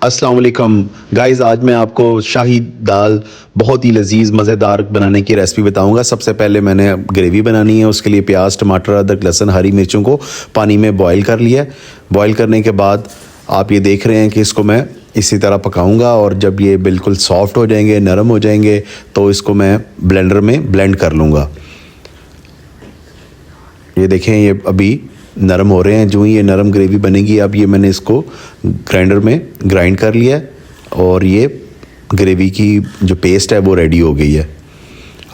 अस्सलाम वालेकुम गाइस, आज मैं आपको शाही दाल बहुत ही लजीज मज़ेदार बनाने की रेसिपी बताऊंगा। सबसे पहले मैंने ग्रेवी बनानी है। उसके लिए प्याज, टमाटर, अदरक, लहसुन, हरी मिर्चों को पानी में बॉईल कर लिया है। बॉईल करने के बाद आप ये देख रहे हैं कि इसको मैं इसी तरह पकाऊंगा और जब ये बिल्कुल सॉफ्ट हो जाएंगे, नरम हो जाएंगे, तो इसको मैं ब्लेंडर में ब्लेंड कर लूँगा। ये देखें, ये अभी नरम हो रहे हैं। जो ही ये नरम ग्रेवी बनेगी, अब ये मैंने इसको ग्राइंडर में ग्राइंड कर लिया है और ये ग्रेवी की जो पेस्ट है वो रेडी हो गई है।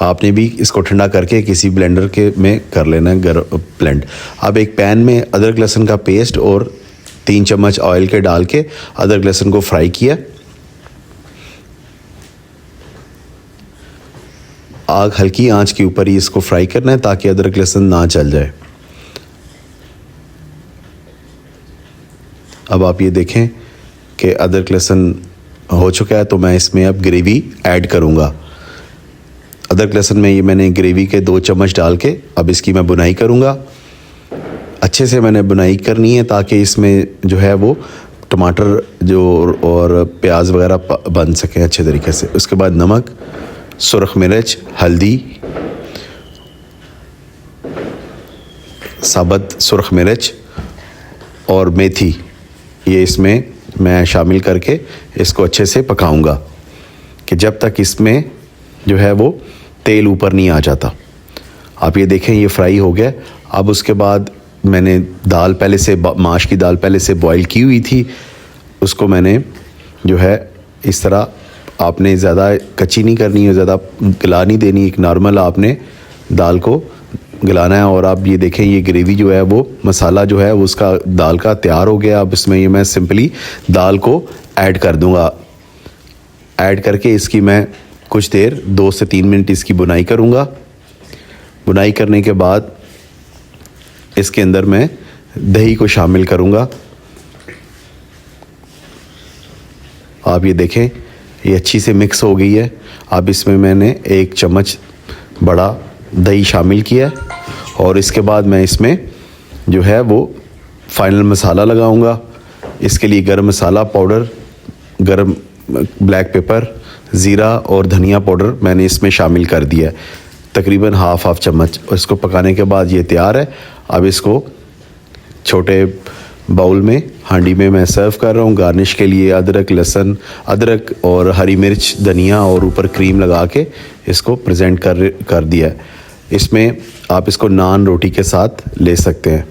आपने भी इसको ठंडा करके किसी ब्लेंडर के में कर लेना है ब्लेंड। अब एक पैन में अदरक लहसुन का पेस्ट और 3 चम्मच ऑयल के डाल के अदरक लहसुन को फ्राई किया। आग हल्की आंच के ऊपर ही इसको फ्राई करना है ताकि अदरक लहसुन ना जल जाए। अब आप ये देखें कि अदरक लहसुन हो चुका है, तो मैं इसमें अब ग्रेवी ऐड करूँगा। अदरक लहसुन में ये मैंने ग्रेवी के 2 चम्मच डाल के अब इसकी मैं बुनाई करूँगा। अच्छे से मैंने बुनाई करनी है ताकि इसमें जो है वो टमाटर जो और प्याज वगैरह बन सकें अच्छे तरीके से। उसके बाद नमक, सुरख मिर्च, हल्दी, साबुत सुरख मिर्च और मेथी, ये इसमें मैं शामिल करके इसको अच्छे से पकाऊंगा कि जब तक इसमें जो है वो तेल ऊपर नहीं आ जाता। आप ये देखें, ये फ्राई हो गया। अब उसके बाद मैंने दाल पहले से माश की दाल पहले से बॉईल की हुई थी, उसको मैंने जो है इस तरह, आपने ज़्यादा कच्ची नहीं करनी है, ज़्यादा गला नहीं देनी, एक नॉर्मल आपने दाल को गलाना है। और आप ये देखें, ये ग्रेवी जो है वो मसाला जो है वो उसका दाल का तैयार हो गया। अब इसमें ये मैं सिंपली दाल को ऐड कर दूंगा। ऐड करके इसकी मैं कुछ देर 2 से 3 मिनट इसकी बुनाई करूंगा। बुनाई करने के बाद इसके अंदर मैं दही को शामिल करूंगा। आप ये देखें, ये अच्छी से मिक्स हो गई है। अब इसमें मैंने 1 चम्मच बड़ा दही शामिल किया और इसके बाद मैं इसमें जो है वो फाइनल मसाला लगाऊंगा। इसके लिए गरम मसाला पाउडर, गरम ब्लैक पेपर, ज़ीरा और धनिया पाउडर मैंने इसमें शामिल कर दिया है, तकरीबन हाफ चम्मच। और इसको पकाने के बाद ये तैयार है। अब इसको छोटे बाउल में, हांडी में मैं सर्व कर रहा हूँ। गार्निश के लिए अदरक और हरी मिर्च, धनिया और ऊपर क्रीम लगा के इसको प्रेजेंट कर दिया है। इसमें आप इसको नान रोटी के साथ ले सकते हैं।